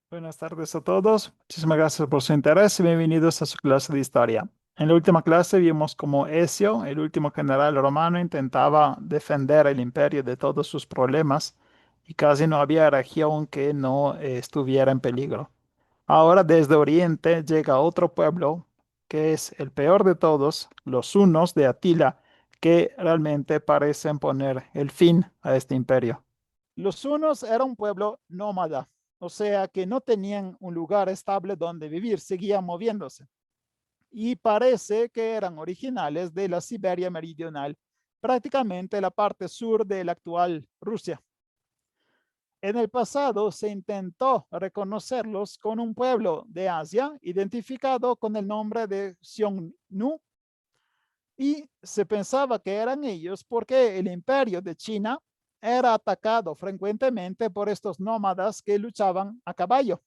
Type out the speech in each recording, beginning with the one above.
Buenas tardes a todos. Muchísimas gracias por su interés y bienvenidos a su clase de historia. En la última clase vimos cómo Ezio, el último general romano, intentaba defender el imperio de todos sus problemas y casi no había región que no estuviera en peligro. Ahora desde Oriente llega otro pueblo que es el peor de todos, los hunos de Atila, que realmente parecen poner el fin a este imperio. Los hunos era un pueblo nómada, o sea que no tenían un lugar estable donde vivir, seguían moviéndose. Y parece que eran originales de la Siberia meridional, prácticamente la parte sur de la actual Rusia. En el pasado se intentó reconocerlos con un pueblo de Asia identificado con el nombre de Xiongnu y se pensaba que eran ellos porque el imperio de China era atacado frecuentemente por estos nómadas que luchaban a caballo.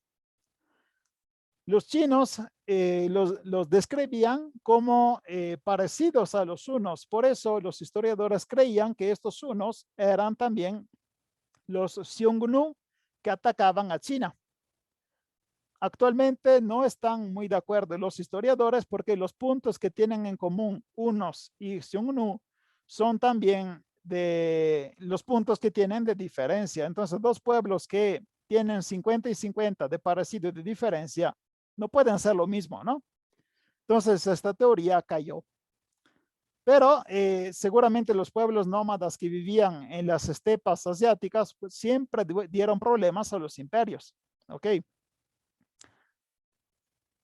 Los chinos los describían como parecidos a los hunos, por eso los historiadores creían que estos hunos eran también los Xiongnu que atacaban a China. Actualmente no están muy de acuerdo los historiadores porque los puntos que tienen en común unos y Xiongnu son también de los puntos que tienen de diferencia. Entonces, dos pueblos que tienen 50 y 50 de parecido y de diferencia no pueden ser lo mismo, ¿no? Entonces, esta teoría cayó. Pero seguramente los pueblos nómadas que vivían en las estepas asiáticas pues, siempre dieron problemas a los imperios. ¿Ok?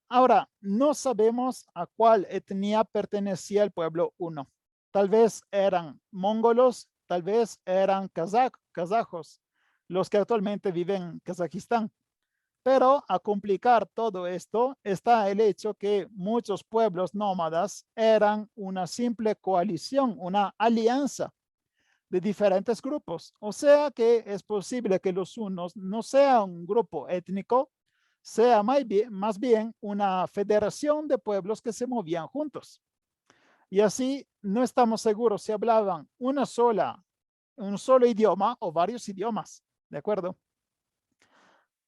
Ahora, no sabemos a cuál etnia pertenecía el pueblo uno. Tal vez eran mongolos, tal vez eran kazajos, los que actualmente viven en Kazajistán. Pero a complicar todo esto está el hecho que muchos pueblos nómadas eran una simple coalición, una alianza de diferentes grupos. O sea que es posible que los unos no sean un grupo étnico, sea más bien una federación de pueblos que se movían juntos. Y así no estamos seguros si hablaban un solo idioma o varios idiomas. ¿De acuerdo?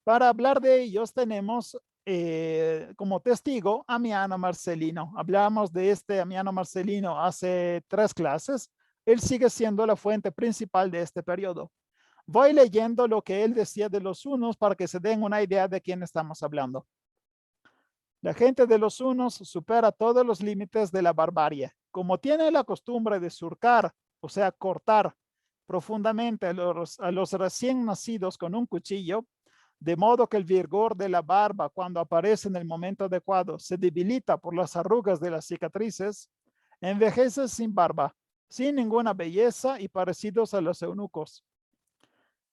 Para hablar de ellos tenemos como testigo a Amiano Marcelino. Hablamos de este Amiano Marcelino hace 3 clases. Él sigue siendo la fuente principal de este periodo. Voy leyendo lo que él decía de los hunos para que se den una idea de quién estamos hablando. La gente de los hunos supera todos los límites de la barbarie. Como tiene la costumbre de surcar, o sea, cortar profundamente a los recién nacidos con un cuchillo, de modo que el vigor de la barba cuando aparece en el momento adecuado se debilita por las arrugas de las cicatrices, envejece sin barba, sin ninguna belleza y parecidos a los eunucos.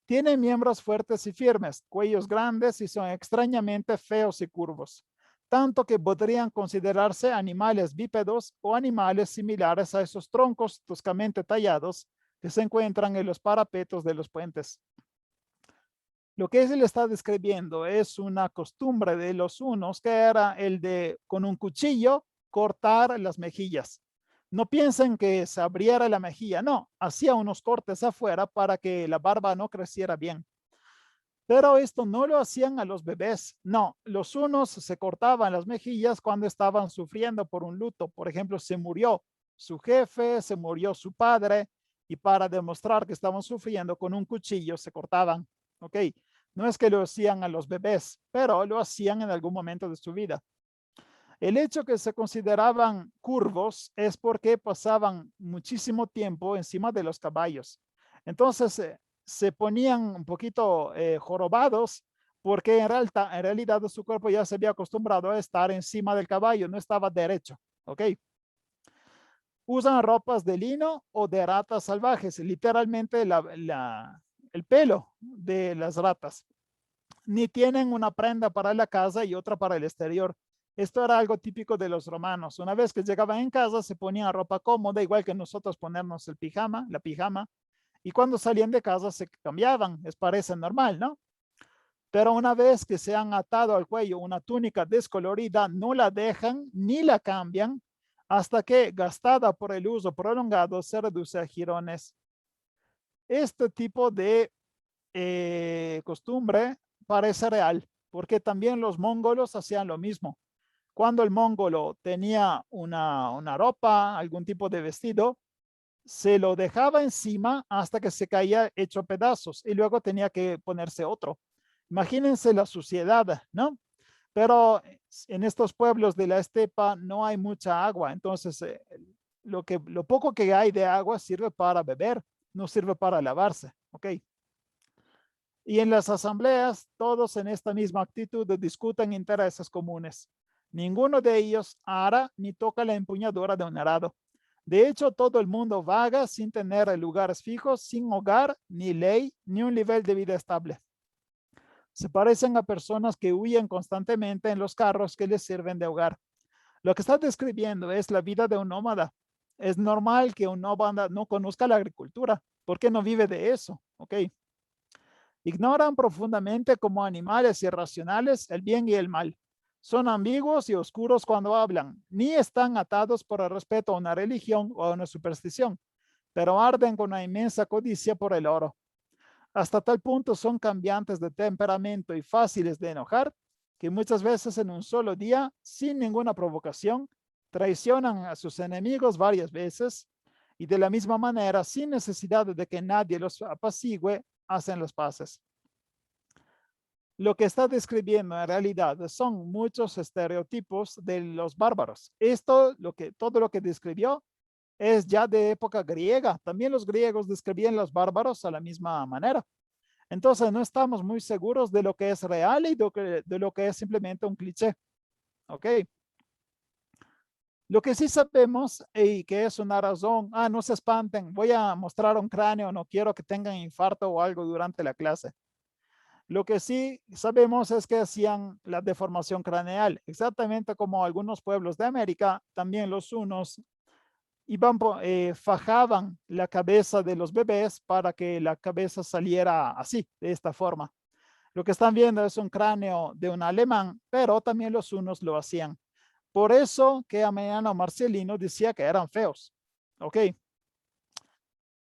Tienen miembros fuertes y firmes, cuellos grandes y son extrañamente feos y curvos, tanto que podrían considerarse animales bípedos o animales similares a esos troncos toscamente tallados que se encuentran en los parapetos de los puentes. Lo que él está describiendo es una costumbre de los hunos que era el de con un cuchillo cortar las mejillas. No piensen que se abriera la mejilla, no, hacía unos cortes afuera para que la barba no creciera bien. Pero esto no lo hacían a los bebés, no, los unos se cortaban las mejillas cuando estaban sufriendo por un luto. Por ejemplo, se murió su jefe, se murió su padre y para demostrar que estaban sufriendo con un cuchillo se cortaban. Ok, no es que lo hacían a los bebés, pero lo hacían en algún momento de su vida. El hecho que se consideraban curvos es porque pasaban muchísimo tiempo encima de los caballos. Entonces se ponían un poquito jorobados porque en realidad su cuerpo ya se había acostumbrado a estar encima del caballo, no estaba derecho. ¿Ok? Usan ropas de lino o de ratas salvajes, literalmente el pelo de las ratas. Ni tienen una prenda para la casa y otra para el exterior. Esto era algo típico de los romanos. Una vez que llegaban en casa, se ponían ropa cómoda, igual que nosotros ponernos el pijama, la pijama, y cuando salían de casa se cambiaban. Les parece normal, ¿no? Pero una vez que se han atado al cuello una túnica descolorida, no la dejan ni la cambian hasta que, gastada por el uso prolongado, se reduce a jirones. Este tipo de costumbre parece real, porque también los mongolos hacían lo mismo. Cuando el mongolo tenía una ropa, algún tipo de vestido, se lo dejaba encima hasta que se caía hecho pedazos y luego tenía que ponerse otro. Imagínense la suciedad, ¿no? Pero en estos pueblos de la estepa no hay mucha agua, entonces lo poco que hay de agua sirve para beber, no sirve para lavarse, ¿ok? Y en las asambleas, todos en esta misma actitud discuten intereses comunes. Ninguno de ellos ara ni toca la empuñadura de un arado. De hecho, todo el mundo vaga sin tener lugares fijos, sin hogar, ni ley, ni un nivel de vida estable. Se parecen a personas que huyen constantemente en los carros que les sirven de hogar. Lo que está describiendo es la vida de un nómada. Es normal que un nómada no conozca la agricultura, porque no vive de eso, ¿ok? Ignoran profundamente como animales irracionales el bien y el mal. Son ambiguos y oscuros cuando hablan, ni están atados por el respeto a una religión o a una superstición, pero arden con una inmensa codicia por el oro. Hasta tal punto son cambiantes de temperamento y fáciles de enojar, que muchas veces en un solo día, sin ninguna provocación, traicionan a sus enemigos varias veces y de la misma manera, sin necesidad de que nadie los apacigüe, hacen las paces. Lo que está describiendo en realidad son muchos estereotipos de los bárbaros. Todo lo que describió es ya de época griega. También los griegos describían los bárbaros a la misma manera. Entonces no estamos muy seguros de lo que es real y de lo que es simplemente un cliché. ¿Ok? Lo que sí sabemos y que es una razón, no se espanten, voy a mostrar un cráneo, no quiero que tengan infarto o algo durante la clase. Lo que sí sabemos es que hacían la deformación craneal, exactamente como algunos pueblos de América, también los hunos iban, fajaban la cabeza de los bebés para que la cabeza saliera así, de esta forma. Lo que están viendo es un cráneo de un alemán, pero también los hunos lo hacían. Por eso que Ameliano Marcelino decía que eran feos. ¿Ok?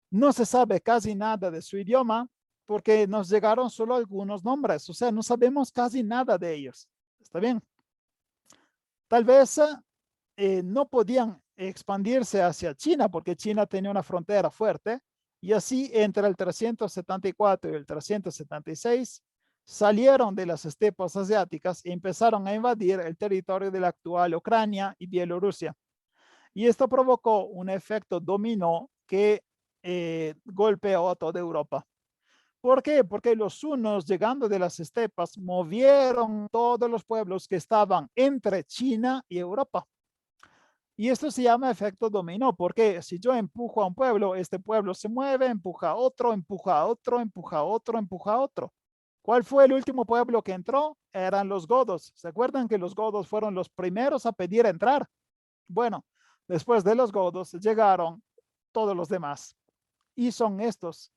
No se sabe casi nada de su idioma porque nos llegaron solo algunos nombres, o sea, no sabemos casi nada de ellos. ¿Está bien? Tal vez no podían expandirse hacia China porque China tenía una frontera fuerte y así entre el 374 y el 376 salieron de las estepas asiáticas y empezaron a invadir el territorio de la actual Ucrania y Bielorrusia. Y esto provocó un efecto dominó que golpeó a toda Europa. ¿Por qué? Porque los hunos, llegando de las estepas, movieron todos los pueblos que estaban entre China y Europa. Y esto se llama efecto dominó, porque si yo empujo a un pueblo, este pueblo se mueve, empuja a otro, empuja a otro, empuja a otro, empuja a otro. ¿Cuál fue el último pueblo que entró? Eran los godos. ¿Se acuerdan que los godos fueron los primeros a pedir entrar? Bueno, después de los godos llegaron todos los demás. Y son estos: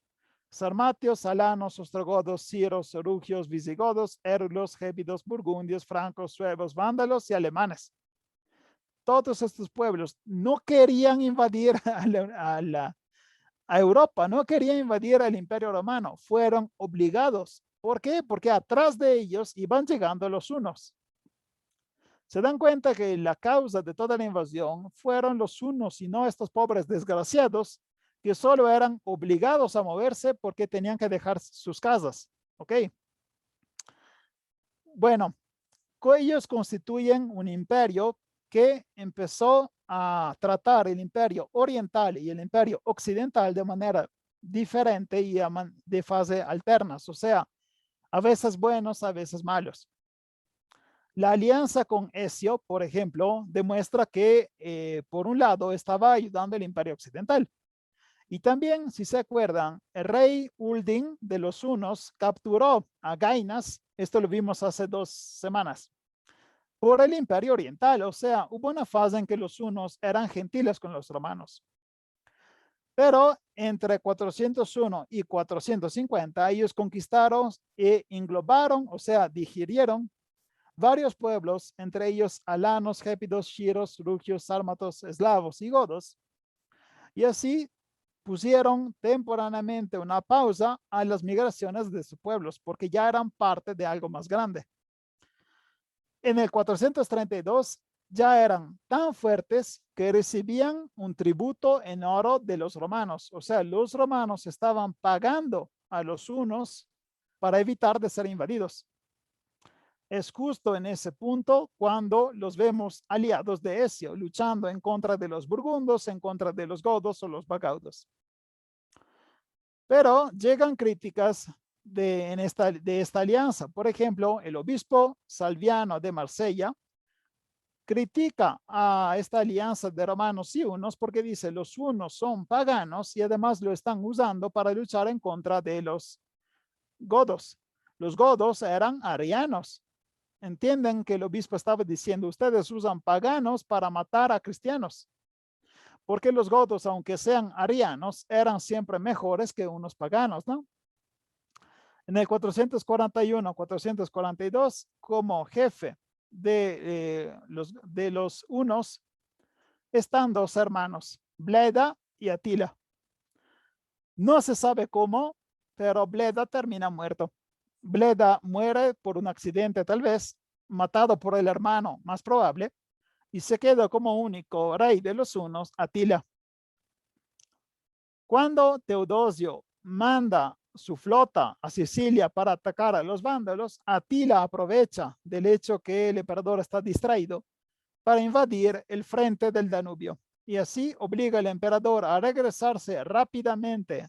sarmatios, alanos, ostrogodos, ciros, orugios, visigodos, érulos, gépidos, burgundios, francos, suevos, vándalos y alemanes. Todos estos pueblos no querían invadir a Europa, no querían invadir al Imperio Romano, fueron obligados. ¿Por qué? Porque atrás de ellos iban llegando los hunos. Se dan cuenta que la causa de toda la invasión fueron los hunos y no estos pobres desgraciados que solo eran obligados a moverse porque tenían que dejar sus casas. ¿Ok? Bueno, ellos constituyen un imperio que empezó a tratar el imperio oriental y el imperio occidental de manera diferente y de fase alternas, o sea, a veces buenos, a veces malos. La alianza con Ezio, por ejemplo, demuestra que por un lado estaba ayudando al imperio occidental. Y también, si se acuerdan, el rey Uldin de los hunos capturó a Gainas, esto lo vimos hace 2 semanas, por el imperio oriental, o sea, hubo una fase en que los hunos eran gentiles con los romanos. Pero entre 401 y 450 ellos conquistaron e englobaron, o sea, digirieron varios pueblos, entre ellos alanos, gépidos, shiros, rugios, sármatos, eslavos y godos, y así pusieron temporalmente una pausa a las migraciones de sus pueblos porque ya eran parte de algo más grande. En el 432 ya eran tan fuertes que recibían un tributo en oro de los romanos. O sea, los romanos estaban pagando a los hunos para evitar de ser invadidos. Es justo en ese punto cuando los vemos aliados de Ezio, luchando en contra de los burgundos, en contra de los godos o los bagaudos. Pero llegan críticas de esta alianza. Por ejemplo, el obispo Salviano de Marsella critica a esta alianza de romanos y hunos porque dice los hunos son paganos y además lo están usando para luchar en contra de los godos. Los godos eran arianos. Entienden que el obispo estaba diciendo, ustedes usan paganos para matar a cristianos, porque los godos, aunque sean arianos, eran siempre mejores que unos paganos, ¿no? En el 441-442, como jefe de los hunos, están dos hermanos, Bleda y Atila. No se sabe cómo, pero Bleda termina muerto. Bleda muere por un accidente, tal vez, matado por el hermano, más probable, y se queda como único rey de los hunos, Atila. Cuando Teodosio manda su flota a Sicilia para atacar a los vándalos, Atila aprovecha del hecho que el emperador está distraído para invadir el frente del Danubio y así obliga al emperador a regresarse rápidamente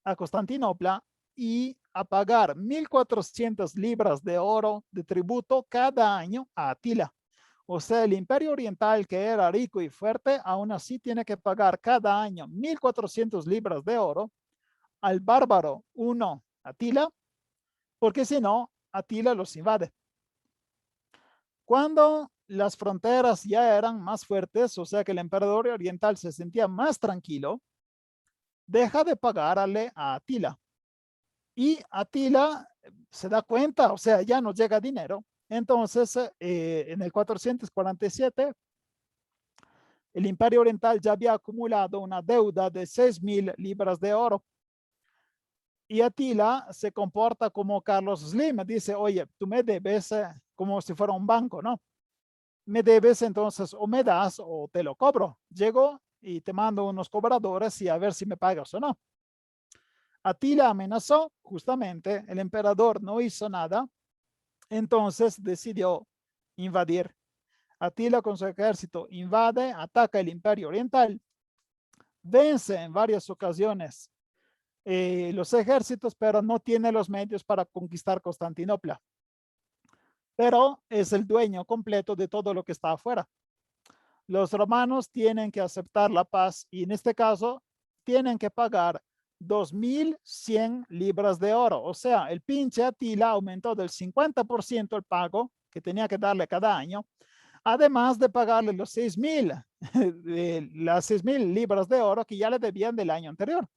a Constantinopla y a pagar 1.400 libras de oro de tributo cada año a Atila. O sea, el Imperio Oriental, que era rico y fuerte, aún así tiene que pagar cada año 1.400 libras de oro al bárbaro uno Atila, porque si no, Atila los invade. Cuando las fronteras ya eran más fuertes, o sea que el emperador oriental se sentía más tranquilo, deja de pagarle a Atila. Y Atila se da cuenta, o sea, ya no llega dinero. Entonces, en el 447, el Imperio Oriental ya había acumulado una deuda de 6.000 libras de oro. Y Atila se comporta como Carlos Slim, dice, oye, tú me debes como si fuera un banco, ¿no? Me debes, entonces o me das o te lo cobro. Llego y te mando unos cobradores y a ver si me pagas o no. Atila amenazó, justamente, el emperador no hizo nada, entonces decidió invadir. Atila con su ejército invade, ataca el Imperio Oriental, vence en varias ocasiones los ejércitos, pero no tiene los medios para conquistar Constantinopla. Pero es el dueño completo de todo lo que está afuera. Los romanos tienen que aceptar la paz y en este caso tienen que pagar 2.100 libras de oro. O sea, el pinche Atila aumentó del 50% el pago que tenía que darle cada año, además de pagarle los 6.000, las 6.000 libras de oro que ya le debían del año anterior.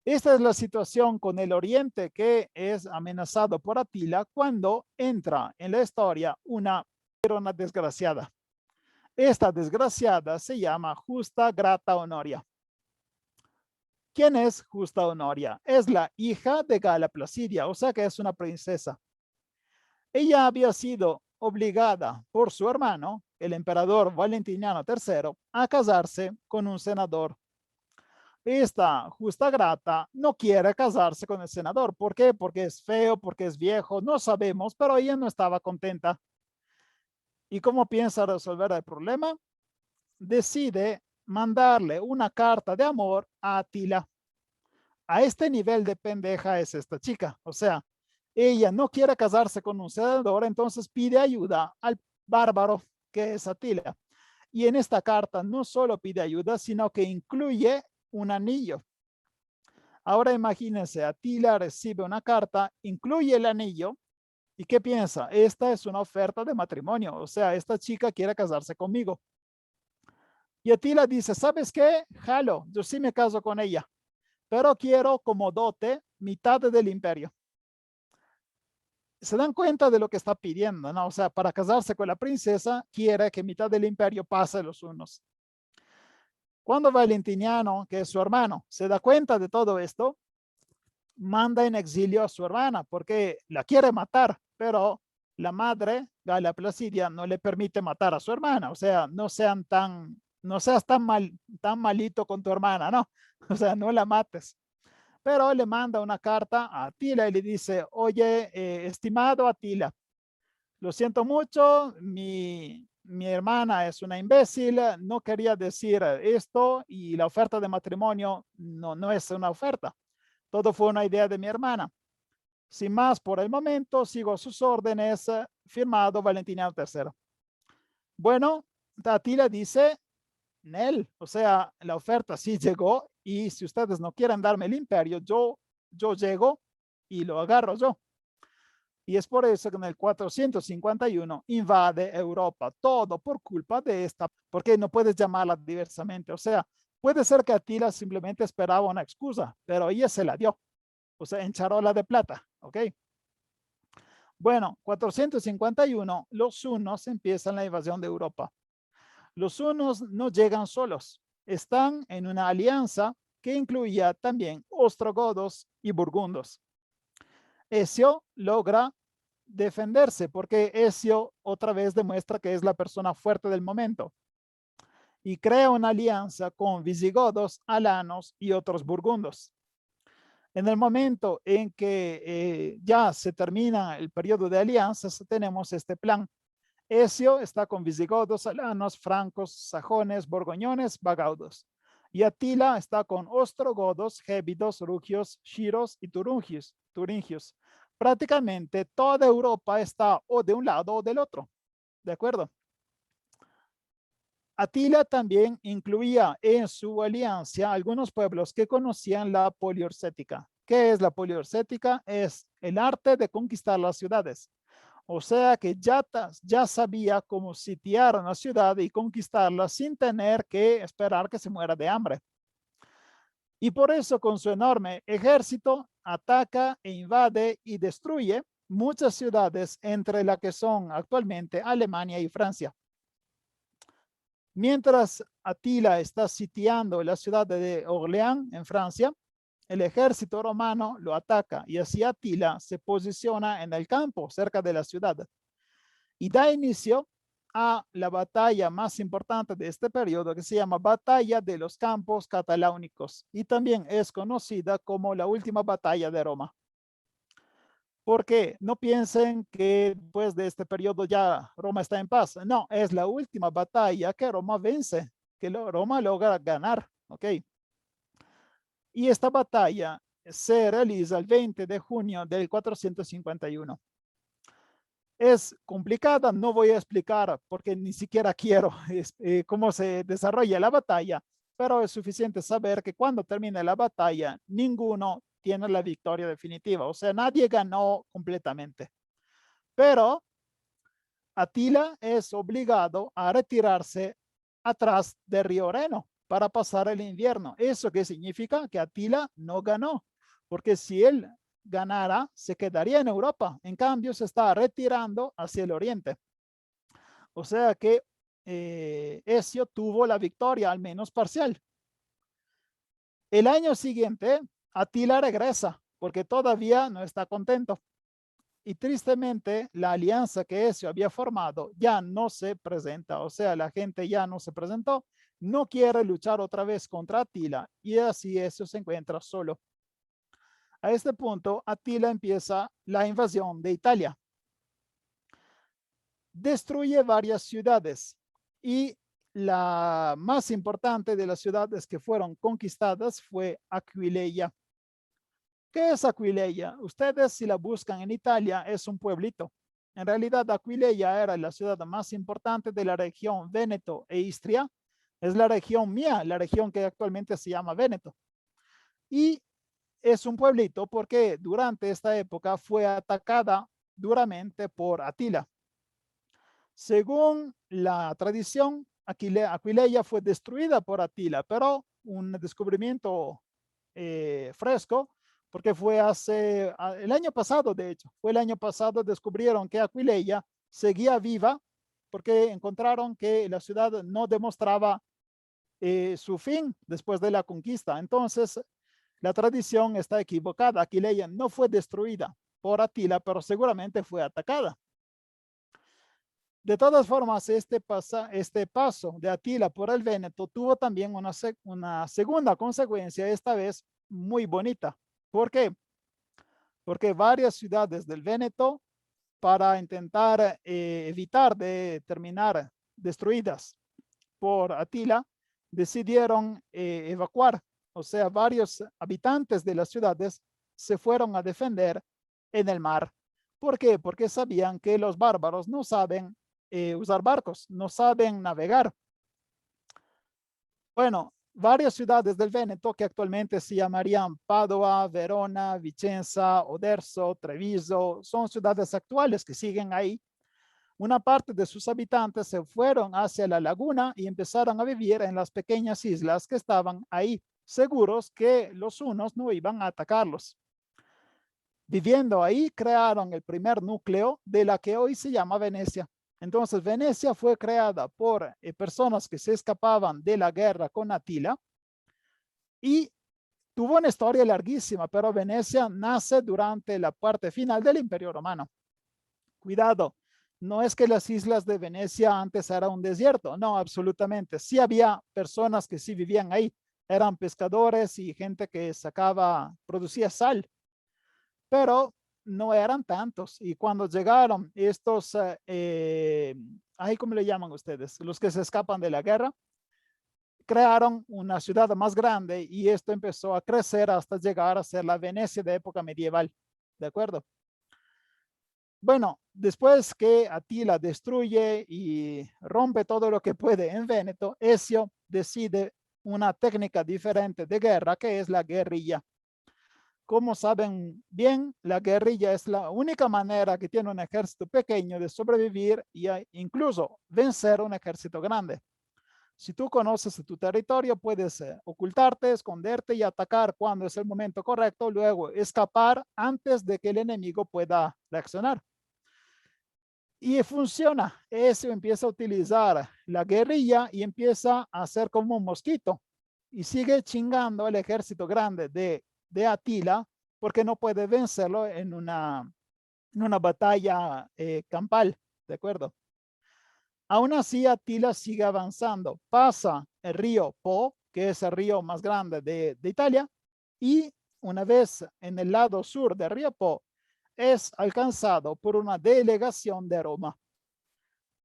Esta es la situación con el Oriente que es amenazado por Atila cuando entra en la historia una desgraciada. Esta desgraciada se llama Justa Grata Honoria. ¿Quién es Justa Honoria? Es la hija de Gala Placidia, o sea que es una princesa. Ella había sido obligada por su hermano, el emperador Valentiniano III, a casarse con un senador. Esta Justa Grata no quiere casarse con el senador. ¿Por qué? Porque es feo, porque es viejo, no sabemos, pero ella no estaba contenta. ¿Y cómo piensa resolver el problema? Decide mandarle una carta de amor a Atila. A este nivel de pendeja es esta chica. O sea, ella no quiere casarse con un senador, entonces pide ayuda al bárbaro que es Atila. Y en esta carta no solo pide ayuda, sino que incluye un anillo. Ahora imagínense, Atila recibe una carta, incluye el anillo, ¿y qué piensa? Esta es una oferta de matrimonio, o sea, esta chica quiere casarse conmigo. Y Atila dice, ¿sabes qué? Jalo, yo sí me caso con ella, pero quiero como dote mitad del imperio. Se dan cuenta de lo que está pidiendo, ¿no? O sea, para casarse con la princesa, quiere que mitad del imperio pase a los hunos. Cuando Valentiniano, que es su hermano, se da cuenta de todo esto, manda en exilio a su hermana porque la quiere matar, pero la madre, Galia Placidia, no le permite matar a su hermana. O sea, no seas tan malito con tu hermana, ¿no? O sea, no la mates. Pero le manda una carta a Atila y le dice, oye, estimado Atila, lo siento mucho, mi hermana es una imbécil, no quería decir esto y la oferta de matrimonio no es una oferta. Todo fue una idea de mi hermana. Sin más, por el momento, sigo sus órdenes, firmado Valentiniano III. Bueno, Atila dice, Nel, o sea, la oferta sí llegó y si ustedes no quieren darme el imperio, yo llego y lo agarro yo. Y es por eso que en el 451 invade Europa, todo por culpa de esta, porque no puedes llamarla diversamente. O sea, puede ser que Atila simplemente esperaba una excusa, pero ella se la dio, o sea, en charola de plata, ¿ok? Bueno, 451, los hunos empiezan la invasión de Europa. Los hunos no llegan solos, están en una alianza que incluía también ostrogodos y burgundos. Ezio logra defenderse porque Ezio otra vez demuestra que es la persona fuerte del momento y crea una alianza con visigodos, alanos y otros burgundos. En el momento en que ya se termina el periodo de alianzas, tenemos este plan. Ezio está con visigodos, alanos, francos, sajones, borgoñones, bagaudos. Y Atila está con ostrogodos, gébidos, rugios, shiros y turingios. Prácticamente toda Europa está o de un lado o del otro. ¿De acuerdo? Atila también incluía en su alianza algunos pueblos que conocían la poliorcética. ¿Qué es la poliorcética? Es el arte de conquistar las ciudades. O sea que ya sabía cómo sitiar una ciudad y conquistarla sin tener que esperar que se muera de hambre. Y por eso con su enorme ejército ataca e invade y destruye muchas ciudades entre las que son actualmente Alemania y Francia. Mientras Atila está sitiando la ciudad de Orleans en Francia, el ejército romano lo ataca y así Atila se posiciona en el campo cerca de la ciudad y da inicio a la batalla más importante de este periodo que se llama Batalla de los Campos Cataláunicos y también es conocida como la última batalla de Roma. Porque no piensen que después de este periodo ya Roma está en paz. No, es la última batalla que Roma vence, que Roma logra ganar. ¿Ok? Y esta batalla se realiza el 20 de junio del 451. Es complicada, no voy a explicar porque ni siquiera quiero cómo se desarrolla la batalla, pero es suficiente saber que cuando termine la batalla, ninguno tiene la victoria definitiva, o sea, nadie ganó completamente. Pero Atila es obligado a retirarse atrás de Río Reno para pasar el invierno. ¿Eso qué significa? Que Atila no ganó, porque si él ganara, se quedaría en Europa. En cambio, se está retirando hacia el oriente. O sea que Ezio tuvo la victoria, al menos parcial. El año siguiente, Atila regresa, porque todavía no está contento. Y tristemente, la alianza que Ezio había formado ya no se presenta. O sea, la gente ya no se presentó, no quiere luchar otra vez contra Atila y así Ezio se encuentra solo. A este punto, Atila empieza la invasión de Italia. Destruye varias ciudades y la más importante de las ciudades que fueron conquistadas fue Aquileia. ¿Qué es Aquileia? Ustedes si la buscan en Italia es un pueblito. En realidad Aquileia era la ciudad más importante de la región Véneto e Istria. Es la región mía, la región que actualmente se llama Véneto. Y es un pueblito porque durante esta época fue atacada duramente por Atila. Según la tradición, Aquileia fue destruida por Atila, pero un descubrimiento fresco, porque fue el año pasado, de hecho, fue el año pasado descubrieron que Aquileia seguía viva porque encontraron que la ciudad no demostraba su fin después de la conquista. Entonces, la tradición está equivocada. Aquileia no fue destruida por Atila, pero seguramente fue atacada. De todas formas, este paso de Atila por el Véneto tuvo también una segunda consecuencia, esta vez muy bonita. ¿Por qué? Porque varias ciudades del Véneto, para intentar evitar de terminar destruidas por Atila, decidieron evacuar. O sea, varios habitantes de las ciudades se fueron a defender en el mar. ¿Por qué? Porque sabían que los bárbaros no saben usar barcos, no saben navegar. Bueno, varias ciudades del Véneto que actualmente se llamarían Padua, Verona, Vicenza, Oderzo, Treviso, son ciudades actuales que siguen ahí. Una parte de sus habitantes se fueron hacia la laguna y empezaron a vivir en las pequeñas islas que estaban ahí, seguros que los hunos no iban a atacarlos. Viviendo ahí, crearon el primer núcleo de la que hoy se llama Venecia. Entonces, Venecia fue creada por personas que se escapaban de la guerra con Atila y tuvo una historia larguísima, pero Venecia nace durante la parte final del Imperio Romano. Cuidado, no es que las islas de Venecia antes era un desierto, no, absolutamente. Sí había personas que sí vivían ahí, eran pescadores y gente que producía sal, pero no eran tantos. Y cuando llegaron estos, ¿cómo le llaman ustedes? Los que se escapan de la guerra, crearon una ciudad más grande y esto empezó a crecer hasta llegar a ser la Venecia de época medieval. ¿De acuerdo? Bueno, después que Atila destruye y rompe todo lo que puede en Véneto, Ezio decide una técnica diferente de guerra que es la guerrilla. Como saben bien, la guerrilla es la única manera que tiene un ejército pequeño de sobrevivir y incluso vencer un ejército grande. Si tú conoces tu territorio, puedes ocultarte, esconderte y atacar cuando es el momento correcto, luego escapar antes de que el enemigo pueda reaccionar. Y funciona. Eso empieza a utilizar la guerrilla y empieza a hacer como un mosquito y sigue chingando al ejército grande de Atila porque no puede vencerlo en una batalla campal, ¿de acuerdo? Aún así, Atila sigue avanzando, pasa el río Po, que es el río más grande de Italia, y una vez en el lado sur del río Po, es alcanzado por una delegación de Roma.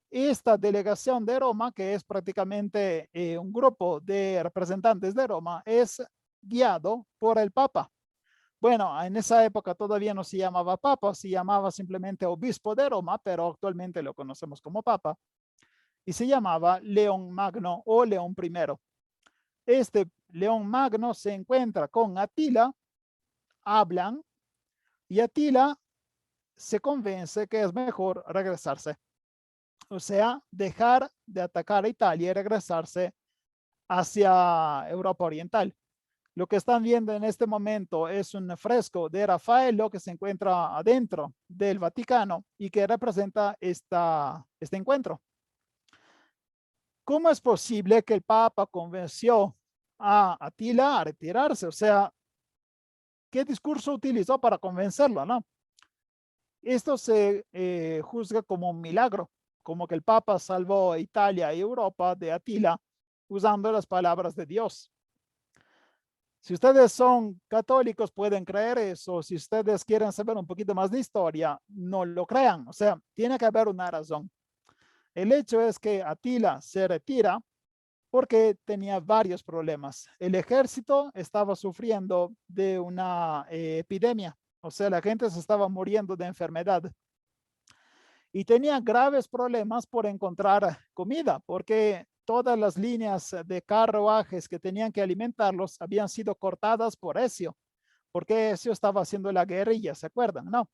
Esta delegación de Roma, que es prácticamente un grupo de representantes de Roma, es guiado por el Papa. Bueno, en esa época todavía no se llamaba Papa, se llamaba simplemente Obispo de Roma, pero actualmente lo conocemos como Papa, y se llamaba León Magno o León I. Este León Magno se encuentra con Atila, hablan, y Atila se convence que es mejor regresarse. O sea, dejar de atacar a Italia y regresarse hacia Europa Oriental. Lo que están viendo en este momento es un fresco de Rafaelo que se encuentra adentro del Vaticano y que representa este encuentro. ¿Cómo es posible que el Papa convenció a Atila a retirarse? O sea, ¿qué discurso utilizó para convencerlo, no? Esto se juzga como un milagro, como que el Papa salvó a Italia y Europa de Atila usando las palabras de Dios. Si ustedes son católicos, pueden creer eso. Si ustedes quieren saber un poquito más de historia, no lo crean. O sea, tiene que haber una razón. El hecho es que Atila se retira porque tenía varios problemas. El ejército estaba sufriendo de una epidemia, o sea, la gente se estaba muriendo de enfermedad y tenía graves problemas por encontrar comida, porque todas las líneas de carruajes que tenían que alimentarlos habían sido cortadas por Ezio, porque Ezio estaba haciendo la guerrilla, ¿se acuerdan? No.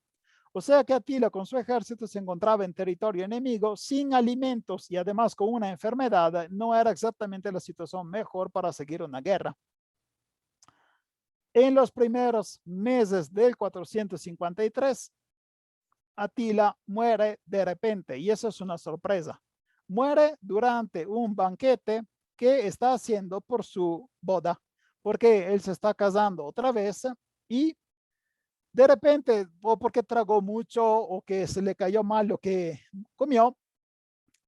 O sea que Atila con su ejército se encontraba en territorio enemigo sin alimentos y además con una enfermedad. No era exactamente la situación mejor para seguir una guerra. En los primeros meses del 453, Atila muere de repente y eso es una sorpresa. Muere durante un banquete que está haciendo por su boda, porque él se está casando otra vez y de repente, o porque tragó mucho o que se le cayó mal lo que comió,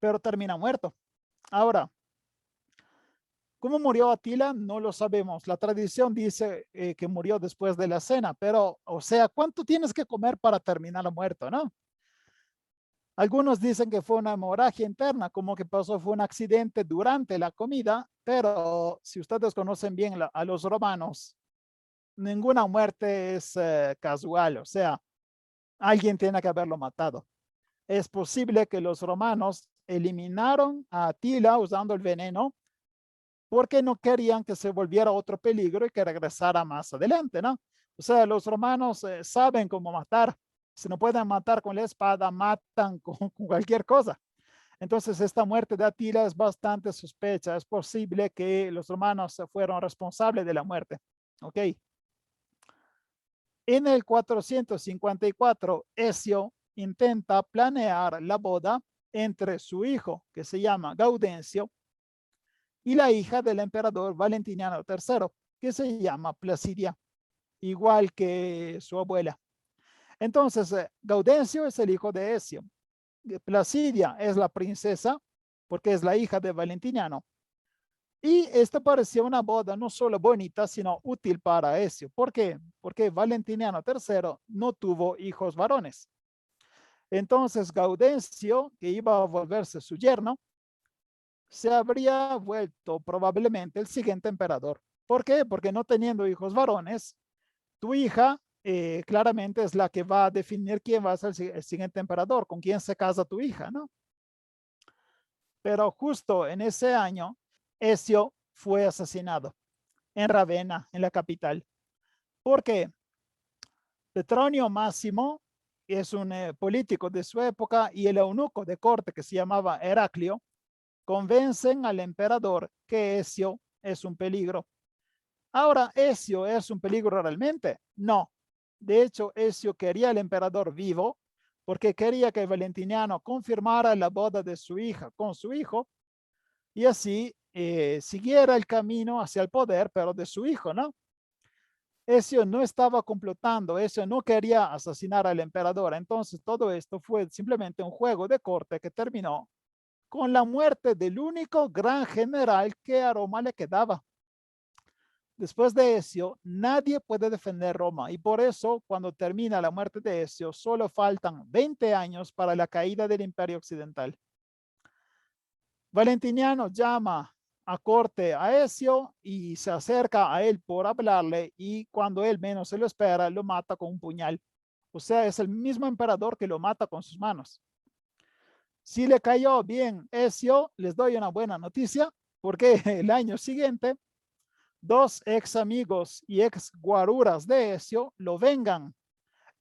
pero termina muerto. Ahora, ¿cómo murió Atila? No lo sabemos. La tradición dice que murió después de la cena, pero, o sea, ¿cuánto tienes que comer para terminar muerto, no? Algunos dicen que fue una hemorragia interna, como que pasó, fue un accidente durante la comida, pero si ustedes conocen bien a los romanos, ninguna muerte es casual, o sea, alguien tiene que haberlo matado. Es posible que los romanos eliminaron a Atila usando el veneno porque no querían que se volviera otro peligro y que regresara más adelante, ¿no? O sea, los romanos saben cómo matar. Si no pueden matar con la espada, matan con cualquier cosa. Entonces, esta muerte de Atila es bastante sospecha. Es posible que los romanos fueron responsables de la muerte. ¿Ok? En el 454, Ezio intenta planear la boda entre su hijo, que se llama Gaudencio, y la hija del emperador Valentiniano III, que se llama Placidia, igual que su abuela. Entonces, Gaudencio es el hijo de Ezio. Placidia es la princesa, porque es la hija de Valentiniano. Y esta parecía una boda no solo bonita, sino útil para Ezio. ¿Por qué? Porque Valentiniano III no tuvo hijos varones. Entonces, Gaudencio, que iba a volverse su yerno, se habría vuelto probablemente el siguiente emperador. ¿Por qué? Porque no teniendo hijos varones, tu hija claramente es la que va a definir quién va a ser el siguiente emperador, con quién se casa tu hija, ¿no? Pero justo en ese año, Ezio fue asesinado en Ravenna, en la capital. ¿Por qué? Petronio Máximo es un político de su época y el eunuco de corte que se llamaba Heraclio convencen al emperador que Ezio es un peligro. Ahora, ¿Ezio es un peligro realmente? No. De hecho, Ezio quería al emperador vivo porque quería que Valentiniano confirmara la boda de su hija con su hijo y así siguiera el camino hacia el poder, pero de su hijo, ¿no? Ezio no estaba complotando, Ezio no quería asesinar al emperador. Entonces, todo esto fue simplemente un juego de corte que terminó con la muerte del único gran general que a Roma le quedaba. Después de Ezio, nadie puede defender Roma y por eso, cuando termina la muerte de Ezio, solo faltan 20 años para la caída del Imperio Occidental. Valentiniano llama a corte a Ezio y se acerca a él por hablarle y cuando él menos se lo espera, lo mata con un puñal. O sea, es el mismo emperador que lo mata con sus manos. Si le cayó bien Ezio, les doy una buena noticia, porque el año siguiente, dos ex amigos y ex guaruras de Ezio lo vengan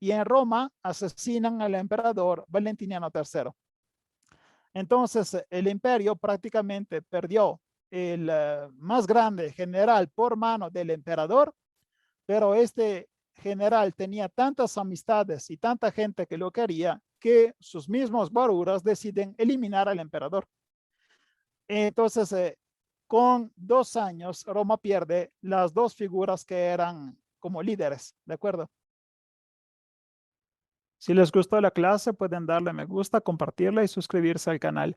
y en Roma asesinan al emperador Valentiniano III. Entonces, el imperio prácticamente perdió el más grande general por mano del emperador, pero este general tenía tantas amistades y tanta gente que lo quería que sus mismos guaruras deciden eliminar al emperador. Entonces, con 2 años, Roma pierde las dos figuras que eran como líderes, ¿de acuerdo? Si les gustó la clase, pueden darle me gusta, compartirla y suscribirse al canal.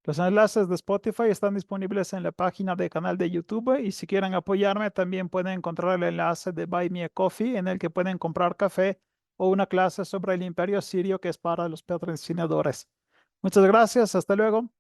Los enlaces de Spotify están disponibles en la página del canal de YouTube y si quieren apoyarme también pueden encontrar el enlace de Buy Me a Coffee en el que pueden comprar café o una clase sobre el Imperio Sirio que es para los patrocinadores. Muchas gracias, hasta luego.